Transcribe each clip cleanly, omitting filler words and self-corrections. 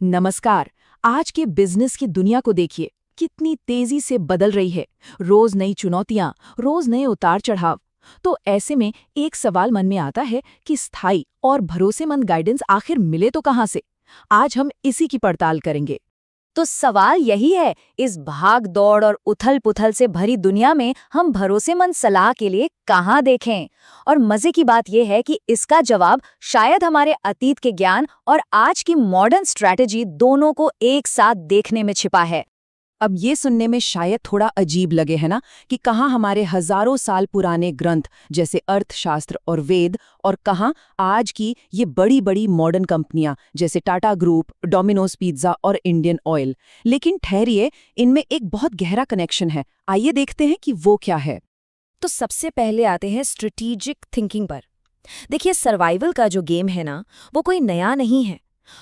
नमस्कार। आज के बिजनेस की दुनिया को देखिए, कितनी तेजी से बदल रही है। रोज नई चुनौतियां, रोज नए उतार चढ़ाव। तो ऐसे में एक सवाल मन में आता है कि स्थायी और भरोसेमंद गाइडेंस आखिर मिले तो कहां से। आज हम इसी की पड़ताल करेंगे। तो सवाल यही है, इस भाग दौड़ और उथल पुथल से भरी दुनिया में हम भरोसेमंद सलाह के लिए कहाँ देखें। और मजे की बात यह है कि इसका जवाब शायद हमारे अतीत के ज्ञान और आज की मॉडर्न स्ट्रैटेजी दोनों को एक साथ देखने में छिपा है। अब ये सुनने में शायद थोड़ा अजीब लगे है ना, कि कहाँ हमारे हजारों साल पुराने ग्रंथ जैसे अर्थशास्त्र और वेद, और कहाँ आज की ये बड़ी बड़ी मॉडर्न कंपनियां जैसे टाटा ग्रुप, डोमिनोज पिज्जा और इंडियन ऑयल। लेकिन ठहरिए, इनमें एक बहुत गहरा कनेक्शन है। आइए देखते हैं कि वो क्या है। तो सबसे पहले आते हैं स्ट्रेटेजिक थिंकिंग पर। देखिए, सर्वाइवल का जो गेम है ना, वो कोई नया नहीं है।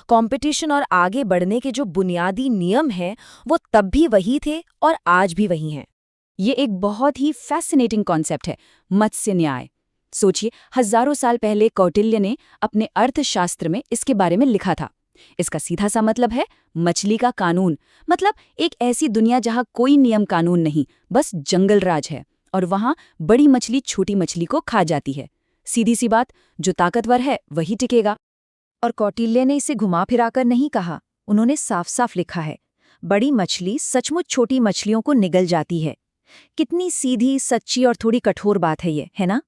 कंपटीशन और आगे बढ़ने के जो बुनियादी नियम हैं, वो तब भी वही थे और आज भी वही हैं। ये एक बहुत ही फैसिनेटिंग कॉन्सेप्ट है, मत्स्य न्याय। सोचिए, हजारों साल पहले कौटिल्य ने अपने अर्थशास्त्र में इसके बारे में लिखा था। इसका सीधा सा मतलब है मछली का कानून। मतलब एक ऐसी दुनिया जहां कोई नियम कानून नहीं, बस जंगल राज है, और वहां बड़ी मछली छोटी मछली को खा जाती है। सीधी सी बात, जो ताकतवर है वही टिकेगा। और कौटिल्य ने इसे घुमा फिराकर नहीं कहा, उन्होंने साफ साफ लिखा है, बड़ी मछली सचमुच छोटी मछलियों को निगल जाती है। कितनी सीधी, सच्ची और थोड़ी कठोर बात है ये, है ना?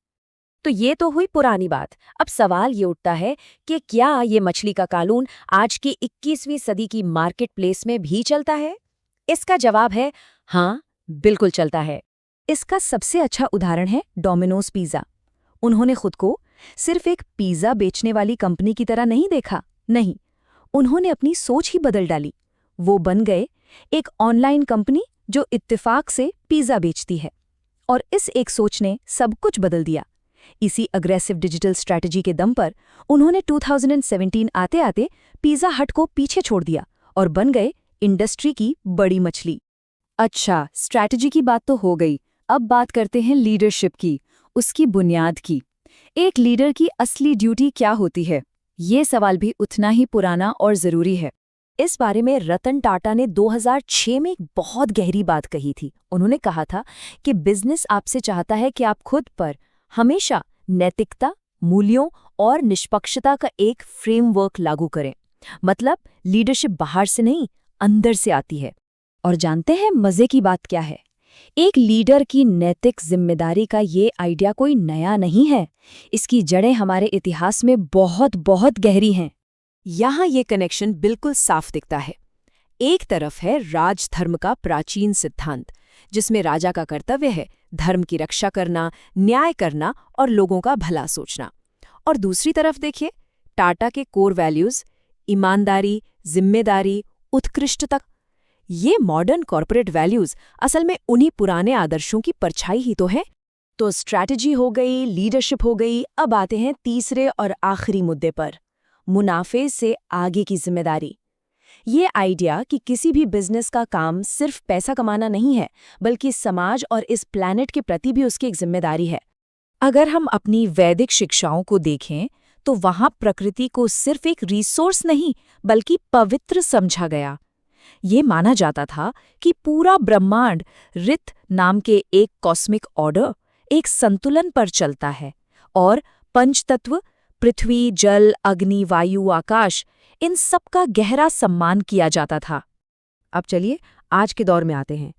तो ये तो हुई पुरानी बात। अब सवाल ये उठता है कि क्या ये मछली का कानून आज की 21वीं सदी की मार्केट प्लेस में भी चलता है? इसका जवाब है हाँ, बिल्कुल चलता है। इसका सबसे अच्छा उदाहरण है डोमिनोज पिज्जा। उन्होंने खुद को सिर्फ एक पिज्जा बेचने वाली कंपनी की तरह नहीं देखा। नहीं, उन्होंने अपनी सोच ही बदल डाली। वो बन गए एक ऑनलाइन कंपनी जो इत्तेफाक से पिज्जा बेचती है। और इस एक सोच ने सब कुछ बदल दिया। इसी अग्रेसिव डिजिटल स्ट्रैटेजी के दम पर उन्होंने 2017 आते आते पिज्जा हट को पीछे छोड़ दिया और बन गए इंडस्ट्री की बड़ी मछली। अच्छा, स्ट्रैटेजी की बात तो हो गई। अब बात करते हैं लीडरशिप की, उसकी बुनियाद की। एक लीडर की असली ड्यूटी क्या होती है? ये सवाल भी उतना ही पुराना और जरूरी है। इस बारे में रतन टाटा ने 2006 में एक बहुत गहरी बात कही थी। उन्होंने कहा था कि बिजनेस आपसे चाहता है कि आप खुद पर हमेशा नैतिकता, मूल्यों और निष्पक्षता का एक फ्रेमवर्क लागू करें। मतलब लीडरशिप बाहर से नहीं, अंदर से आती है। और जानते हैं मजे की बात क्या है? एक लीडर की नैतिक जिम्मेदारी का ये आइडिया कोई नया नहीं है। इसकी जड़ें हमारे इतिहास में बहुत बहुत गहरी हैं। यहाँ ये कनेक्शन बिल्कुल साफ दिखता है। एक तरफ है राजधर्म का प्राचीन सिद्धांत, जिसमें राजा का कर्तव्य है धर्म की रक्षा करना, न्याय करना और लोगों का भला सोचना। और दूसरी तरफ देखिए, टाटा के कोर वैल्यूज, ईमानदारी, जिम्मेदारी, उत्कृष्टता। ये मॉडर्न कॉर्पोरेट वैल्यूज असल में उन्हीं पुराने आदर्शों की परछाई ही तो है। तो स्ट्रैटेजी हो गई, लीडरशिप हो गई। अब आते हैं तीसरे और आखिरी मुद्दे पर, मुनाफे से आगे की जिम्मेदारी। ये आइडिया कि किसी भी बिजनेस का काम सिर्फ पैसा कमाना नहीं है, बल्कि समाज और इस प्लैनेट के प्रति भी उसकी एक जिम्मेदारी है। अगर हम अपनी वैदिक शिक्षाओं को देखें तो वहां प्रकृति को सिर्फ एक रिसोर्स नहीं, बल्कि पवित्र समझा गया। ये माना जाता था कि पूरा ब्रह्मांड ऋत नाम के एक कॉस्मिक ऑर्डर, एक संतुलन पर चलता है, और पंचतत्व पृथ्वी, जल, अग्नि, वायु, आकाश, इन सब का गहरा सम्मान किया जाता था। अब चलिए आज के दौर में आते हैं।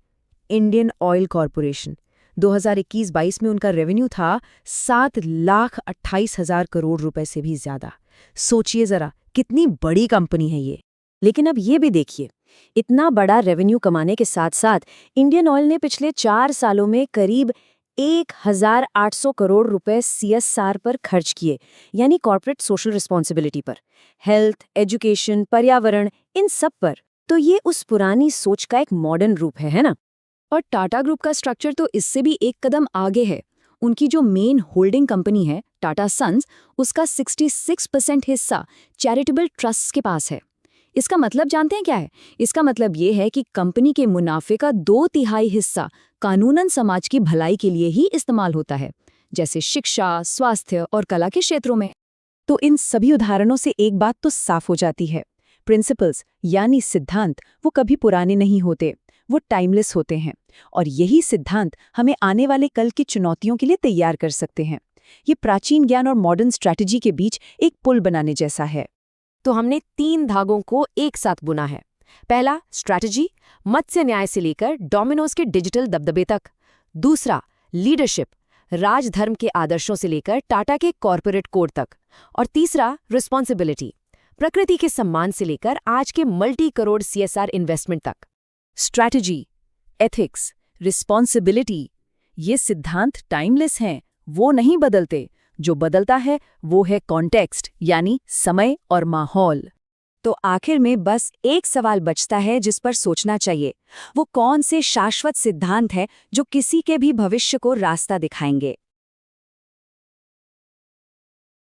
इंडियन ऑयल कॉरपोरेशन 2021-22 में उनका रेवेन्यू था 7,28,000 करोड़ रुपए से भी ज्यादा। सोचिए जरा, कितनी बड़ी कंपनी है ये। लेकिन अब ये भी देखिए, इतना बड़ा रेवेन्यू कमाने के साथ साथ इंडियन ऑयल ने पिछले 4 सालों में करीब 1,800 करोड़ रुपए CSR पर खर्च किए, यानी कॉर्पोरेट सोशल रिस्पॉन्सिबिलिटी पर, हेल्थ, एजुकेशन, पर्यावरण, इन सब पर। तो ये उस पुरानी सोच का एक मॉडर्न रूप है ना? और टाटा ग्रुप का स्ट्रक्चर तो इससे भी एक कदम आगे है। उनकी जो मेन होल्डिंग कंपनी है टाटा सन्स, उसका 66% हिस्सा चैरिटेबल ट्रस्ट के पास है। इसका मतलब जानते हैं क्या है? इसका मतलब ये है कि कंपनी के मुनाफे का 2/3 हिस्सा कानूनन समाज की भलाई के लिए ही इस्तेमाल होता है, जैसे शिक्षा, स्वास्थ्य और कला के क्षेत्रों में। तो इन सभी उदाहरणों से एक बात तो साफ हो जाती है, प्रिंसिपल्स यानी सिद्धांत वो कभी पुराने नहीं होते, वो टाइमलेस होते हैं। और यही सिद्धांत हमें आने वाले कल की चुनौतियों के लिए तैयार कर सकते हैं। ये प्राचीन ज्ञान और मॉडर्न स्ट्रैटेजी के बीच एक पुल बनाने जैसा है। तो हमने 3 धागों को एक साथ बुना है। पहला, स्ट्रैटेजी, मत्स्य न्याय से लेकर डोमिनोज के डिजिटल दबदबे तक। दूसरा, लीडरशिप, राजधर्म के आदर्शों से लेकर टाटा के कॉर्पोरेट कोड तक। और तीसरा, रिस्पॉन्सिबिलिटी, प्रकृति के सम्मान से लेकर आज के मल्टी करोड़ CSR इन्वेस्टमेंट तक। स्ट्रैटेजी, एथिक्स, रिस्पॉन्सिबिलिटी, ये सिद्धांत टाइमलेस हैं, वो नहीं बदलते। जो बदलता है वो है कॉन्टेक्स्ट यानी समय और माहौल। तो आखिर में बस एक सवाल बचता है जिस पर सोचना चाहिए। वो कौन से शाश्वत सिद्धांत हैं जो किसी के भी भविष्य को रास्ता दिखाएंगे?